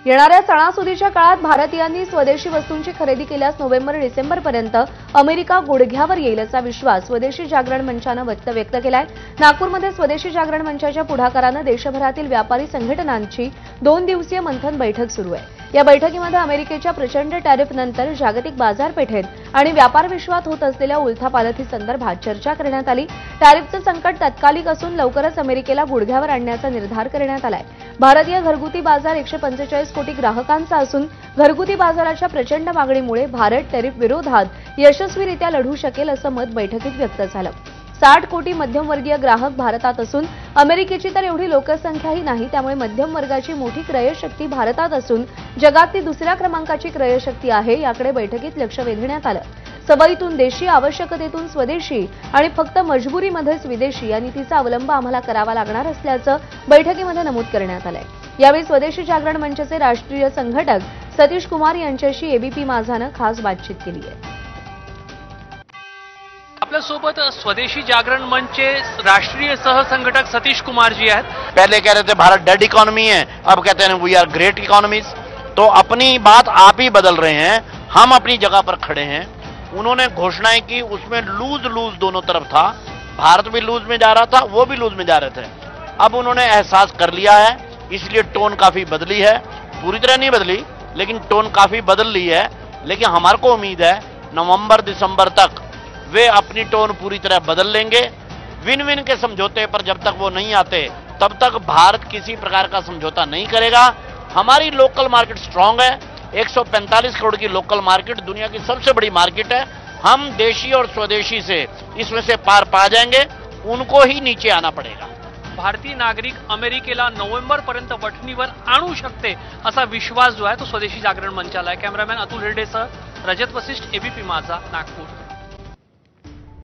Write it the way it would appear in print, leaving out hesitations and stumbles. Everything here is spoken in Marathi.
येणाऱ्या सणासुदीच्या काळात भारतीयांनी स्वदेशी वस्तूंची खरेदी केल्यास नोव्हेंबर-डिसेंबरपर्यंत अमेरिका गुडघ्यावर येईल असा विश्वास स्वदेशी जागरण मंचानं व्यक्त केलाय। नागपूरमध्ये स्वदेशी जागरण मंचाच्या पुढाकारानं देशभरातील व्यापारी संघटनांची 2 दिवसीय मंथन बैठक सुरू आहे। या बैठकीमध्ये अमेरिकेच्या प्रचंड टॅरिफनंतर जागतिक बाजारपेठेत आणि व्यापार विश्वात होत असलेल्या उलथापालथीसंदर्भात चर्चा करण्यात आली। टॅरिफचं संकट तात्कालिक असून लवकरच अमेरिकेला गुडघ्यावर आणण्याचा निर्धार करण्यात आलाय। भारतीय घरगुती बाजार 145 कोटी ग्राहकांचा असून घरगुती बाजाराच्या प्रचंड मागणीमुळे भारत टॅरिफ विरोधात यशस्वीरित्या लढू शकेल असं मत बैठकीत व्यक्त झालं। 60 कोटी मध्यमवर्गीय ग्राहक भारतात असून अमेरिकेची तर एवढी लोकसंख्याही नाही, त्यामुळे मध्यम वर्गाची मोठी क्रयशक्ती भारतात असून जगात ती दुसऱ्या क्रमांकाची क्रयशक्ती आहे, याकडे बैठकीत लक्ष वेधण्यात आलं। सवयीतून देशी, आवश्यकतेतून स्वदेशी आणि फक्त मजबुरीमध्येच विदेशी या नीतीचा अवलंब आम्हाला करावा लागणार असल्याचं बैठकीमध्ये नमूद करण्यात आलंय। यावेळी स्वदेशी जागरण मंचचे राष्ट्रीय संघटक सतीश कुमार यांच्याशी एबीपी माझानं खास बातचीत केली आहे। आपल्या सोबत स्वदेशी जागरण मंच के राष्ट्रीय सहसंघटक सतीश कुमार जी हैं। पहले कह रहे थे भारत डेड इकोनॉमी है, अब कहते हैं वी आर ग्रेट इकोनॉमीज। तो अपनी बात आप ही बदल रहे हैं, हम अपनी जगह पर खड़े हैं। उन्होंने घोषणाएं की, उसमें लूज लूज दोनों तरफ था। भारत भी लूज में जा रहा था, वो भी लूज में जा रहे थे। अब उन्होंने एहसास कर लिया है, इसलिए टोन काफी बदली है। पूरी तरह नहीं बदली, लेकिन टोन काफी बदल ली है। लेकिन हमारे को उम्मीद है नवंबर-दिसंबर तक वे अपनी टोन पूरी तरह बदल लेंगे। विन विन के समझौते पर जब तक वो नहीं आते तब तक भारत किसी प्रकार का समझौता नहीं करेगा। हमारी लोकल मार्केट स्ट्रांग है, 145 करोड़ की लोकल मार्केट दुनिया की सबसे बड़ी मार्केट है। हम देशी और स्वदेशी से इसमें से पार पा जाएंगे, उनको ही नीचे आना पड़ेगा। भारतीय नागरिक अमेरिकेला नोव्हेंबरपर्यंत वठणीवर आणू शकते असा विश्वास जो आहे तो स्वदेशी जागरण मंचाला आहे। कॅमेरामॅन अतुल हिरडेसह रजत वशिष्ठ, एबीपी माझा, नागपूर।